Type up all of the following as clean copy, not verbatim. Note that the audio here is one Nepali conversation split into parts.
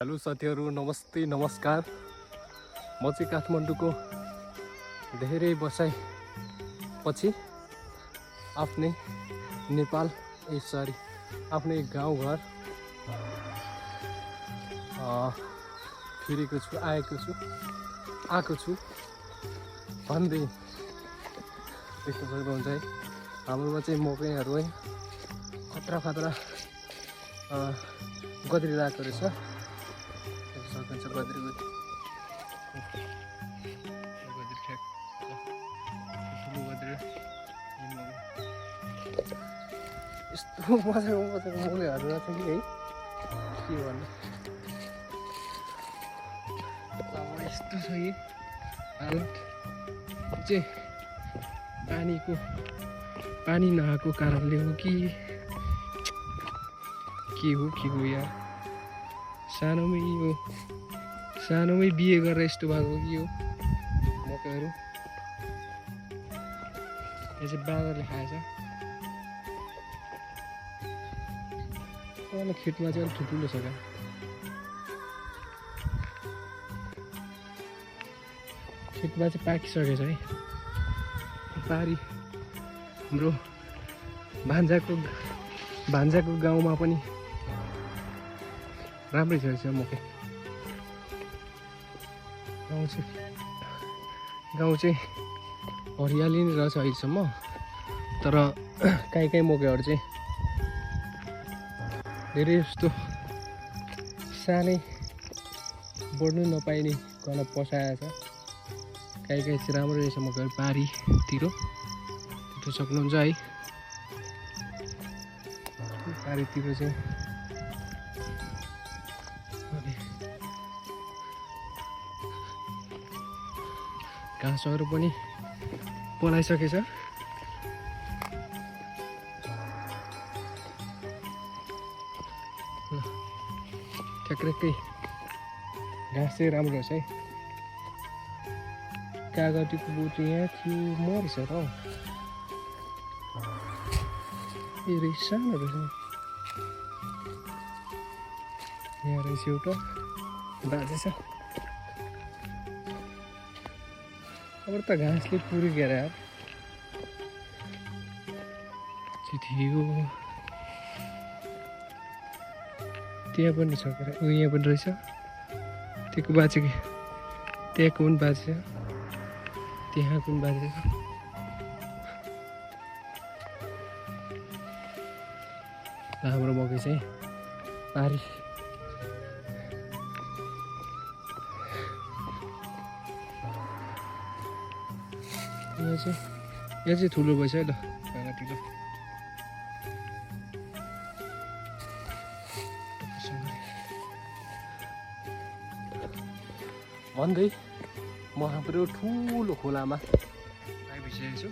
हेलो साथीहरू, नमस्ते नमस्कार। म चाहिँ काठमाडौँको धेरै बसाइपछि आफ्नै नेपाल आफ्नै गाउँघर फिरेको छु, आएको छु भन्दै देख्न सक्नुहुन्छ है। हाम्रोमा चाहिँ मकैहरू है खतरा गद्रिरहेको रहेछ। सक्नुहुन्छ गद्री यस्तो मजाको मकैहरू रहेछ कि है, के भन्नु। अब यस्तो छ कि हालत चाहिँ पानी नआएको कारणले हो कि के हो यार। सानोमै बिहे गरेर यस्तो भएको कि यो मकैहरू। यो चाहिँ बाँदरले खाएछ। खेतमा चाहिँ अलिक ठुलो छ क्या। खेतमा चाहिँ पाकिसकेछ है। पारी हाम्रो भान्जाको गाउँमा पनि राम्रै छ मकै। गाउँ चाहिँ हरियाली नै रहेछ अहिलेसम्म। तर काहीँ मकैहरू चाहिँ धेरै जस्तो सानै बढ्नु नपाइने गर्न पसाएछ। काहीँ चाहिँ राम्रो रहेछ मकैहरू पारीतिर देख्न सक्नुहुन्छ है। पारीतिर चाहिँ घाँसहरू पनि पलाइसकेछ। ठ्याक्कै घाँस चाहिँ राम्रो रहेछ है। कागतीको बोटो यहाँ थियो, मरेछ त हौ। ए रहेछ, सानो रहेछ। यहाँ रहेछ एउटा बाजेछ। अब त घाँसले पुरिगयो यार। थियो त्यहाँ पनि छ के अरे। यहाँ पनि रहेछ। त्यहाँको बाँचेको, त्यहाँको पनि बाँचेछ, त्यहाँको पनि बाँचेछ। हाम्रो मकै चाहिँ पारी यहाँ चाहिँ ठुलो भएछ है। ल कागतीको भन्दै म हाम्रो ठुलो खोलामा आइपुगिसकेको छु।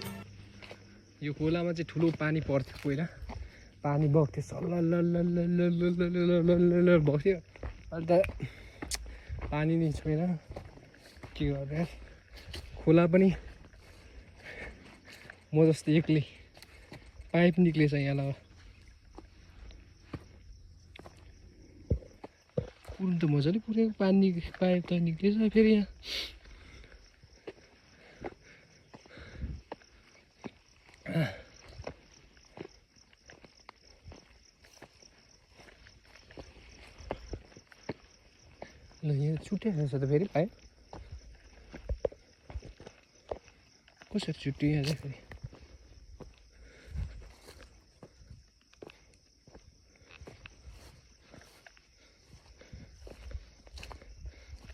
यो खोलामा चाहिँ ठुलो पानी पर्थ्यो पहिला। पानी बग्थ्यो, सल्ल बग्थ्यो। अन्त पानी नै छैन, के गर्ने। खोला पनि म जस्तो एक्लै पाइप निक्लेछ यहाँ। पुर्नु त मजाले पुऱ्याएको, पानी पाइप त निक्लेछ फेरि यहाँ। ल यहाँ छुट्टै रहेछ त फेरि पाइप। कसरी छुट्यो यहाँ चाहिँ फेरि।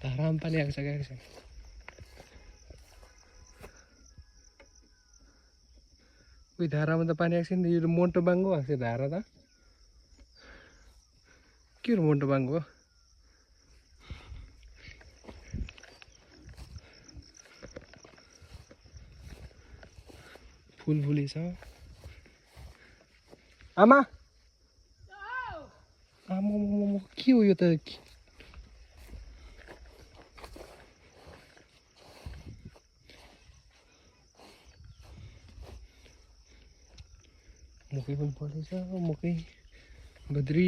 धारामा पानी आएको छ क्या छैन। उयो धारामा त पानी आएको छैन। यो मोटो बाङ्गो आएको छ धारा त। के हो मोटो बाङ्गो? फुल छ। आमा के हो यो त? मकै पनि फलेछ, मकै गद्री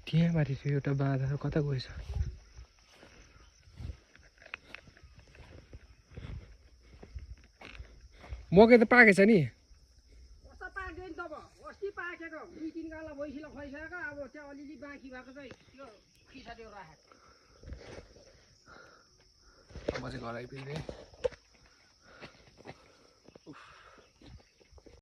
त्यहाँ माथि थियो एउटा बाँधा कता गएछ मकै त पाकेछ नि कस्तो पाक्दैन त अब अस्ति पाकेको 2-3 गाला भइसक्यो खइसकेको अब त्यहाँ अलिअलि बाँकी भएको चाहिँ त्यो खिसादेऊ राखेको म चाहिँ घर आइपुगेँ